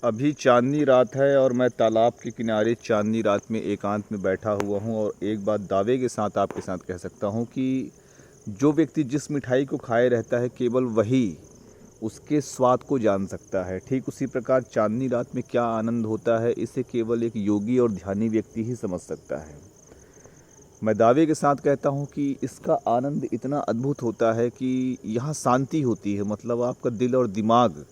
अभी चांदनी रात है और मैं तालाब के किनारे चांदनी रात में एकांत में बैठा हुआ हूँ और एक बात दावे के साथ आपके साथ कह सकता हूँ कि जो व्यक्ति जिस मिठाई को खाए रहता है केवल वही उसके स्वाद को जान सकता है। ठीक उसी प्रकार चांदनी रात में क्या आनंद होता है इसे केवल एक योगी और ध्यानी व्यक्ति ही समझ सकता है। मैं दावे के साथ कहता हूँ कि इसका आनंद इतना अद्भुत होता है कि यहाँ शांति होती है, मतलब आपका दिल और दिमाग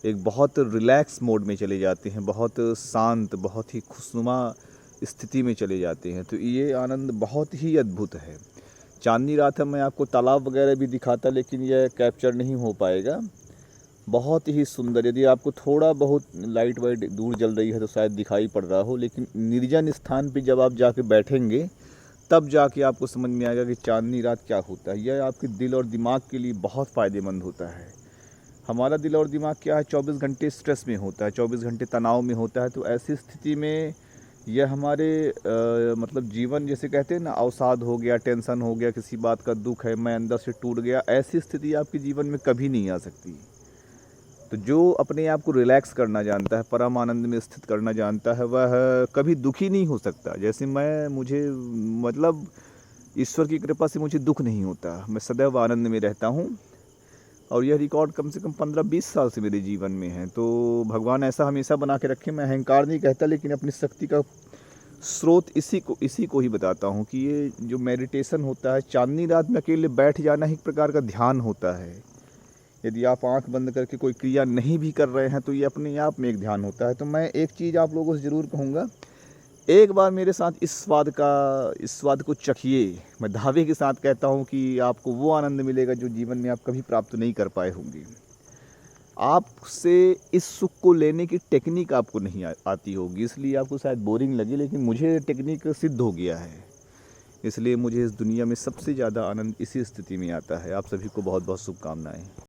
एक बहुत रिलैक्स मोड में चले जाते हैं, बहुत शांत, बहुत ही खुशनुमा स्थिति में चले जाते हैं। तो ये आनंद बहुत ही अद्भुत है। चांदनी रात है, मैं आपको तालाब वगैरह भी दिखाता लेकिन यह कैप्चर नहीं हो पाएगा। बहुत ही सुंदर, यदि आपको थोड़ा बहुत लाइट वाइट दूर जल रही है तो शायद दिखाई पड़ रहा हो, लेकिन निर्जन स्थान पे जब आप जाके बैठेंगे तब जाके आपको समझ में आएगा कि चांदनी रात क्या होता है। यह आपके दिल और दिमाग के लिए बहुत फ़ायदेमंद होता है। हमारा दिल और दिमाग क्या है, 24 घंटे स्ट्रेस में होता है, 24 घंटे तनाव में होता है। तो ऐसी स्थिति में यह हमारे मतलब जीवन, जैसे कहते हैं ना, अवसाद हो गया, टेंशन हो गया, किसी बात का दुख है, मैं अंदर से टूट गया, ऐसी स्थिति आपके जीवन में कभी नहीं आ सकती। तो जो अपने आप को रिलैक्स करना जानता है, परम आनंद में स्थित करना जानता है, वह कभी दुखी नहीं हो सकता। जैसे मुझे मतलब ईश्वर की कृपा से मुझे दुख नहीं होता, मैं सदैव आनंद में रहता हूँ। और यह रिकॉर्ड कम से कम 15-20 साल से मेरे जीवन में है। तो भगवान ऐसा हमेशा बना के रखे। मैं अहंकार नहीं कहता, लेकिन अपनी शक्ति का स्रोत इसी को ही बताता हूँ कि ये जो मेडिटेशन होता है, चांदनी रात में अकेले बैठ जाना एक प्रकार का ध्यान होता है। यदि आप आंख बंद करके कोई क्रिया नहीं भी कर रहे हैं तो ये अपने आप में एक ध्यान होता है। तो मैं एक चीज़ आप लोगों से ज़रूर कहूँगा, एक बार मेरे साथ इस स्वाद को चखिए। मैं दावे के साथ कहता हूँ कि आपको वो आनंद मिलेगा जो जीवन में आप कभी प्राप्त नहीं कर पाए होंगे। आपसे इस सुख को लेने की टेक्निक आपको नहीं आती होगी, इसलिए आपको शायद बोरिंग लगी, लेकिन मुझे टेक्निक सिद्ध हो गया है। इसलिए मुझे इस दुनिया में सबसे ज़्यादा आनंद इसी स्थिति में आता है। आप सभी को बहुत बहुत शुभकामनाएँ।